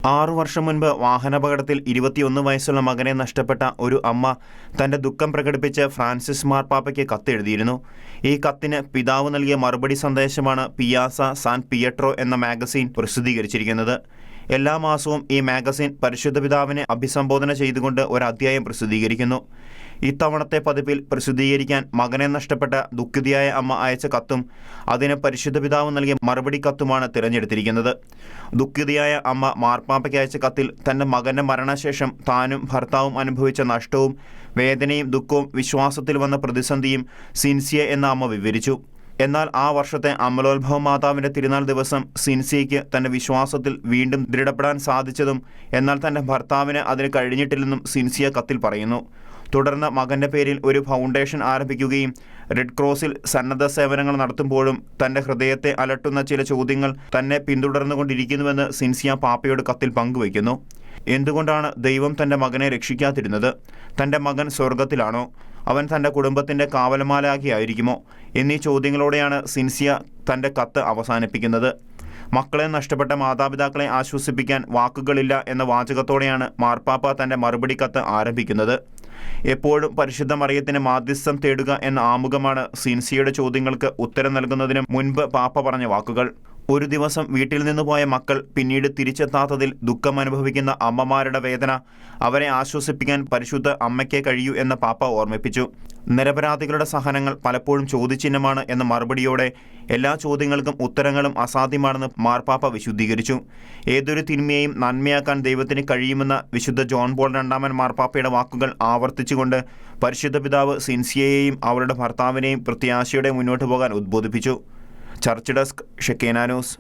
6 വർഷം മുൻപ് വാഹനാപകടത്തിൽ 21 വയസ്സുള്ള മകനെ നഷ്ടപ്പെട്ട ഒരു അമ്മ തന്റെ ദുഃഖം പ്രകടിപ്പിച്ച് ഫ്രാൻസിസ് മാർപ്പാപ്പയ്ക്ക് കത്തെഴുതിയിരുന്നു. ഈ കത്തിന് പിതാവ് നൽകിയ മറുപടി സന്ദേശമാണ് പിയാസ സാൻ പിയട്രോ എന്ന മാഗസിൻ പ്രസിദ്ധീകരിച്ചിരിക്കുന്നത്. എല്ലാ മാസവും ഈ മാഗസിൻ പരിശുദ്ധ പിതാവിനെ അഭിസംബോധന ചെയ്തുകൊണ്ട് ഒരു അധ്യായം പ്രസിദ്ധീകരിക്കുന്നു. ഇത്തവണത്തെ പതിപ്പിൽ പ്രസിദ്ധീകരിക്കാൻ മകനെ നഷ്ടപ്പെട്ട ദുഃഖിതയായ അമ്മ അയച്ച കത്തും അതിന് പരിശുദ്ധ പിതാവ് നൽകിയ മറുപടി കത്തുമാണ് തിരഞ്ഞെടുത്തിരിക്കുന്നത്. ദുഃഖിതയായ അമ്മ മാർപ്പാപ്പയ്ക്ക് അയച്ച കത്തിൽ തന്റെ മകന്റെ മരണശേഷം താനും ഭർത്താവും അനുഭവിച്ച നഷ്ടവും വേദനയും ദുഃഖവും വിശ്വാസത്തിൽ വന്ന പ്രതിസന്ധിയും സിൻസിയ എന്ന അമ്മ വിവരിച്ചു. എന്നാൽ ആ വർഷത്തെ അമലോത്ഭവ മാതാവിന്റെ തിരുനാൾ ദിവസം സിൻസിയയ്ക്ക് തന്റെ വിശ്വാസത്തിൽ വീണ്ടും ദൃഢപ്പെടാൻ സാധിച്ചതും എന്നാൽ തന്റെ ഭർത്താവിന് അതിന് കഴിഞ്ഞിട്ടില്ലെന്നും സിൻസിയ കത്തിൽ പറയുന്നു. തുടർന്ന് മകന്റെ പേരിൽ ഒരു ഫൗണ്ടേഷൻ ആരംഭിക്കുകയും റെഡ് ക്രോസിൽ സന്നദ്ധ സേവനങ്ങൾ നടത്തുമ്പോഴും തന്റെ ഹൃദയത്തെ അലട്ടുന്ന ചില ചോദ്യങ്ങൾ തന്നെ പിന്തുടർന്നുകൊണ്ടിരിക്കുന്നുവെന്ന് സിൻസിയ പാപ്പയോട് കത്തിൽ പങ്കുവയ്ക്കുന്നു. എന്തുകൊണ്ടാണ് ദൈവം തന്റെ മകനെ രക്ഷിക്കാതിരുന്നത്? തന്റെ മകൻ സ്വർഗത്തിലാണോ? അവൻ തന്റെ കുടുംബത്തിന്റെ കാവലമാലാകിയായിരിക്കുമോ? എന്നീ ചോദ്യങ്ങളോടെയാണ് സിൻസിയ തന്റെ കത്ത് അവസാനിപ്പിക്കുന്നത്. മക്കളെ നഷ്ടപ്പെട്ട മാതാപിതാക്കളെ ആശ്വസിപ്പിക്കാൻ വാക്കുകളില്ല എന്ന വാചകത്തോടെയാണ് മാർപ്പാപ്പ തന്റെ മറുപടി കത്ത് ആരംഭിക്കുന്നത്. എപ്പോഴും പരിശുദ്ധ മറിയത്തിന് മാധ്യസ്ഥം തേടുക എന്ന ആമുഖമാണ് സിൻസിയയുടെ ചോദ്യങ്ങൾക്ക് ഉത്തരം നൽകുന്നതിന് മുൻപ് പാപ്പ പറഞ്ഞ വാക്കുകൾ. ഒരു ദിവസം വീട്ടിൽ നിന്ന് പോയ മക്കൾ പിന്നീട് തിരിച്ചെത്താത്തതിൽ ദുഃഖമനുഭവിക്കുന്ന അമ്മമാരുടെ വേദന അവരെ ആശ്വസിപ്പിക്കാൻ പരിശുദ്ധ അമ്മയ്ക്കേ കഴിയൂ എന്ന പാപ്പ ഓർമ്മിപ്പിച്ചു. നിരപരാധികളുടെ സഹനങ്ങൾ പലപ്പോഴും ചോദ്യചിഹ്നമാണ് എന്ന മറുപടിയോടെ എല്ലാ ചോദ്യങ്ങൾക്കും ഉത്തരങ്ങളും അസാധ്യമാണെന്ന് മാർപ്പാപ്പ വിശുദ്ധീകരിച്ചു. ഏതൊരു തിന്മയെയും നന്മയാക്കാൻ ദൈവത്തിന് കഴിയുമെന്ന വിശുദ്ധ ജോൺ പോൾ രണ്ടാമൻ മാർപ്പാപ്പയുടെ വാക്കുകൾ ആവർത്തിച്ചുകൊണ്ട് പരിശുദ്ധ പിതാവ് സിൻസിയയെയും അവരുടെ ഭർത്താവിനെയും പ്രത്യാശയോടെ മുന്നോട്ട് പോകാൻ ഉദ്ബോധിപ്പിച്ചു. Church desk, Shekinah news.